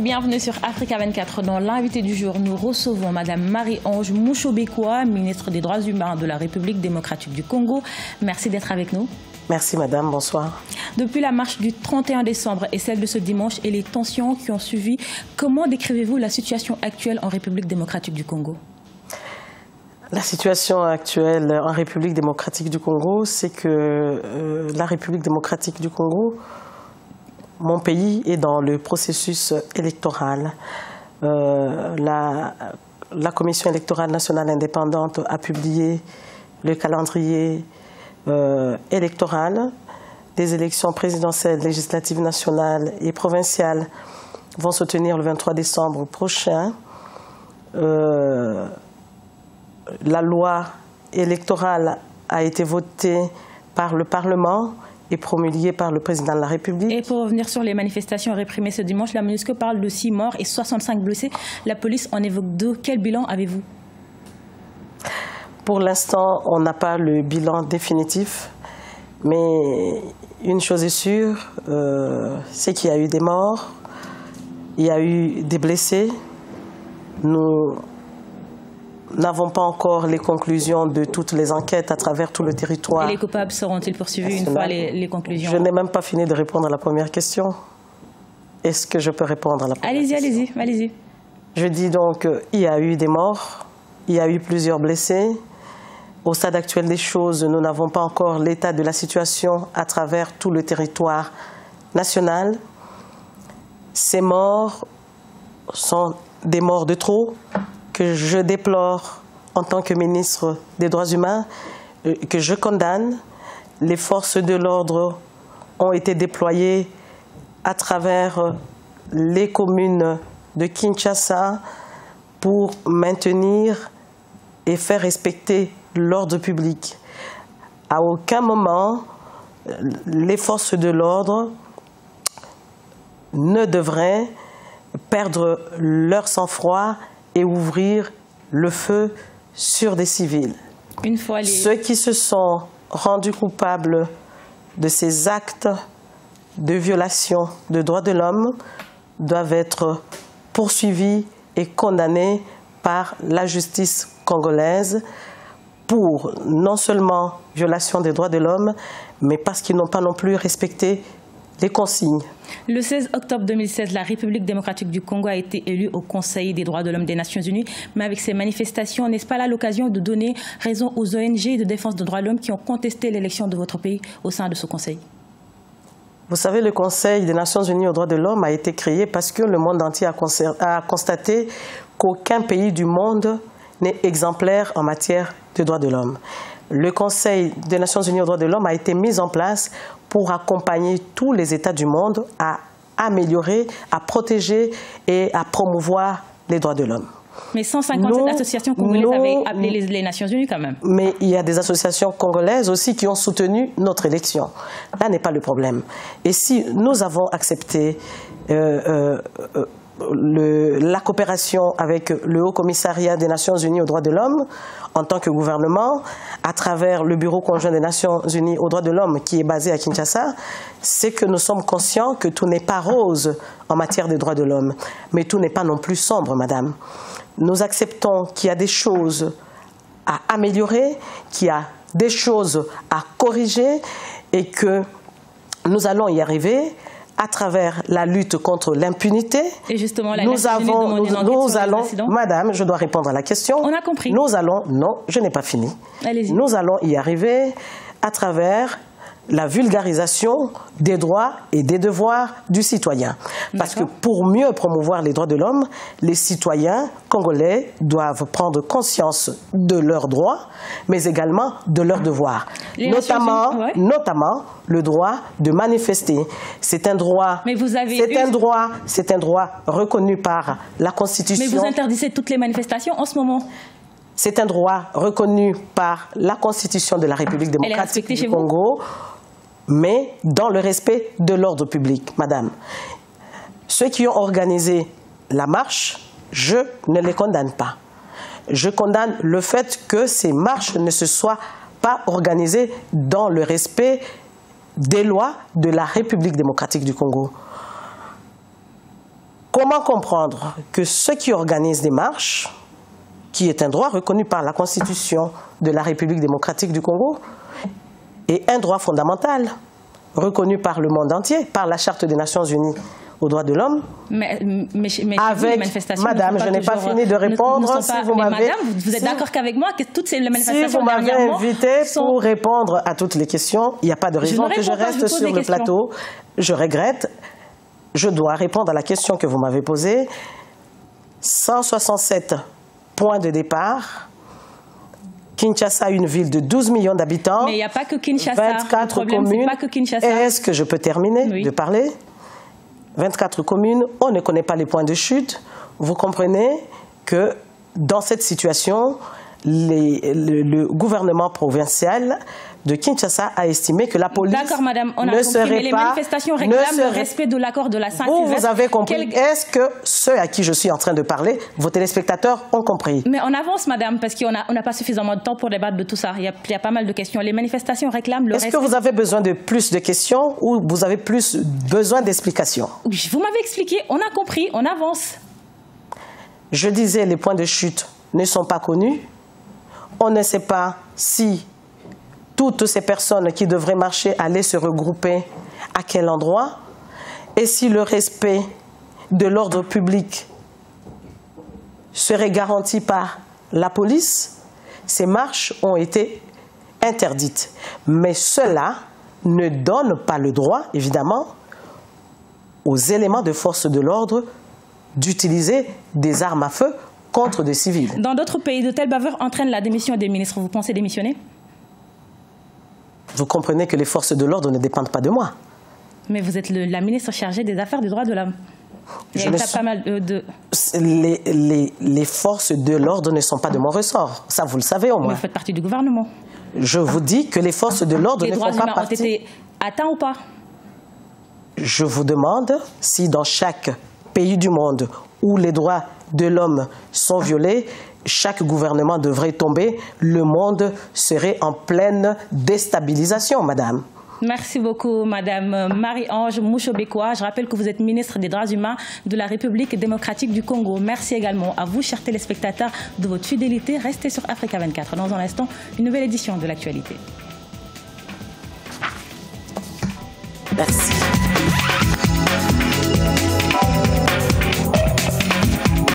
Bienvenue sur Africa 24. Dans l'invité du jour, nous recevons Madame Marie-Ange Mushobekwa, ministre des Droits humains de la République démocratique du Congo. Merci d'être avec nous. Merci Madame, bonsoir. Depuis la marche du 31 décembre et celle de ce dimanche et les tensions qui ont suivi, comment décrivez-vous la situation actuelle en République démocratique du Congo? La situation actuelle en République démocratique du Congo, c'est que la République démocratique du Congo, mon pays, est dans le processus électoral. La Commission électorale nationale indépendante a publié le calendrier électoral. Des élections présidentielles, législatives nationales et provinciales vont se tenir le 23 décembre prochain. La loi électorale a été votée par le Parlement et promulguée par le président de la République. Et pour revenir sur les manifestations réprimées ce dimanche, la MONUSCO parle de 6 morts et 65 blessés. La police en évoque 2. Quel bilan avez-vous? Pour l'instant, on n'a pas le bilan définitif, mais une chose est sûre, c'est qu'il y a eu des morts, il y a eu des blessés. Nous n'avons pas encore les conclusions de toutes les enquêtes à travers tout le territoire. Et les coupables seront-ils poursuivis une fois les conclusions? Je n'ai même pas fini de répondre à la première question. Est-ce que je peux répondre à la première question? Allez-y. Je dis donc qu'il y a eu des morts, il y a eu plusieurs blessés. Au stade actuel des choses, nous n'avons pas encore l'état de la situation à travers tout le territoire national. Ces morts sont des morts de trop que je déplore en tant que ministre des Droits humains, que je condamne. Les forces de l'ordre ont été déployées à travers les communes de Kinshasa pour maintenir et faire respecter l'ordre public. À aucun moment, les forces de l'ordre ne devraient perdre leur sang-froid et ouvrir le feu sur des civils. Ceux qui se sont rendus coupables de ces actes de violation de droits de l'homme doivent être poursuivis et condamnés par la justice congolaise pour non seulement violation des droits de l'homme, mais parce qu'ils n'ont pas non plus respecté les consignes. Le 16 octobre 2016, la République démocratique du Congo a été élue au Conseil des droits de l'homme des Nations Unies. Mais avec ces manifestations, n'est-ce pas là l'occasion de donner raison aux ONG de défense des droits de l'homme qui ont contesté l'élection de votre pays au sein de ce Conseil? Vous savez, le Conseil des Nations Unies aux droits de l'homme a été créé parce que le monde entier a constaté qu'aucun pays du monde n'est exemplaire en matière de droits de l'homme. Le Conseil des Nations Unies aux droits de l'homme a été mis en place pour accompagner tous les États du monde à améliorer, à protéger et à promouvoir les droits de l'homme. Mais 157 associations congolaises avaient appelé les Nations Unies quand même. Mais il y a des associations congolaises aussi qui ont soutenu notre élection. Là n'est pas le problème. Et si nous avons accepté la coopération avec le Haut Commissariat des Nations Unies aux droits de l'homme, en tant que gouvernement, à travers le Bureau conjoint des Nations Unies aux droits de l'homme qui est basé à Kinshasa, c'est que nous sommes conscients que tout n'est pas rose en matière des droits de l'homme, mais tout n'est pas non plus sombre, madame. Nous acceptons qu'il y a des choses à améliorer, qu'il y a des choses à corriger et que nous allons y arriver à travers la lutte contre l'impunité. Et justement, nous allons, madame, je dois répondre à la question. On a compris. Nous allons, non, je n'ai pas fini. Allez-y. Nous allons y arriver à travers la vulgarisation des droits et des devoirs du citoyen. Parce que pour mieux promouvoir les droits de l'homme, les citoyens congolais doivent prendre conscience de leurs droits, mais également de leurs devoirs. Notamment le droit de manifester. C'est un droit, c'est un droit reconnu par la Constitution. Mais vous interdisez toutes les manifestations en ce moment. C'est un droit reconnu par la Constitution de la République démocratique du Congo, mais dans le respect de l'ordre public, madame. Ceux qui ont organisé la marche, je ne les condamne pas. Je condamne le fait que ces marches ne se soient pas organisées dans le respect des lois de la République démocratique du Congo. Comment comprendre que ceux qui organisent des marches, qui est un droit reconnu par la Constitution de la République démocratique du Congo, et un droit fondamental reconnu par le monde entier, par la Charte des Nations Unies aux droits de l'homme. Mais avec, madame, je n'ai pas fini de répondre. Madame, vous êtes d'accord qu'avec moi que toutes ces manifestations si vous m'avez invité pour répondre à toutes les questions, il n'y a pas de raison que je reste sur le plateau. Je regrette. Je dois répondre à la question que vous m'avez posée. 167 points de départ. Kinshasa, une ville de 12 millions d'habitants. Mais il n'y a pas que Kinshasa. 24 communes. Est-ce que je peux terminer de parler? 24 communes, on ne connaît pas les points de chute. Vous comprenez que dans cette situation, le gouvernement provincial de Kinshasa a estimé que la police madame, on a ne compris, serait mais les manifestations réclament le respect de l'accord de la Saint-Sylvestre. Vous avez compris. Est-ce que ceux à qui je suis en train de parler, vos téléspectateurs, ont compris? Mais on avance, madame, parce qu'on n'a pas suffisamment de temps pour débattre de tout ça. Il y a pas mal de questions. Les manifestations réclament le respect. Est-ce que vous avez besoin de plus de questions ou vous avez plus besoin d'explications? Vous m'avez expliqué, on a compris, on avance. Je disais, les points de chute ne sont pas connus. On ne sait pas si toutes ces personnes qui devraient marcher allaient se regrouper à quel endroit et si le respect de l'ordre public serait garanti par la police. Ces marches ont été interdites. Mais cela ne donne pas le droit, évidemment, aux éléments de force de l'ordre d'utiliser des armes à feu contre des civils. Dans d'autres pays, de telles bavures entraînent la démission des ministres. Vous pensez démissionner? Vous comprenez que les forces de l'ordre ne dépendent pas de moi. Mais vous êtes la ministre chargée des affaires des droits de l'homme. Les forces de l'ordre ne sont pas de mon ressort. Ça, vous le savez au moins. Vous faites partie du gouvernement. Je vous dis que les forces de l'ordre ne font pas partie... Les droits humains ont été atteints ou pas? Je vous demande si dans chaque pays du monde où les droits de l'homme sont violés, chaque gouvernement devrait tomber, le monde serait en pleine déstabilisation, madame. Merci beaucoup, madame Marie-Ange Mouchobekwa. Je rappelle que vous êtes ministre des Droits humains de la République démocratique du Congo. Merci également à vous, chers téléspectateurs, de votre fidélité. Restez sur Africa 24. Dans un instant, une nouvelle édition de l'actualité. Merci.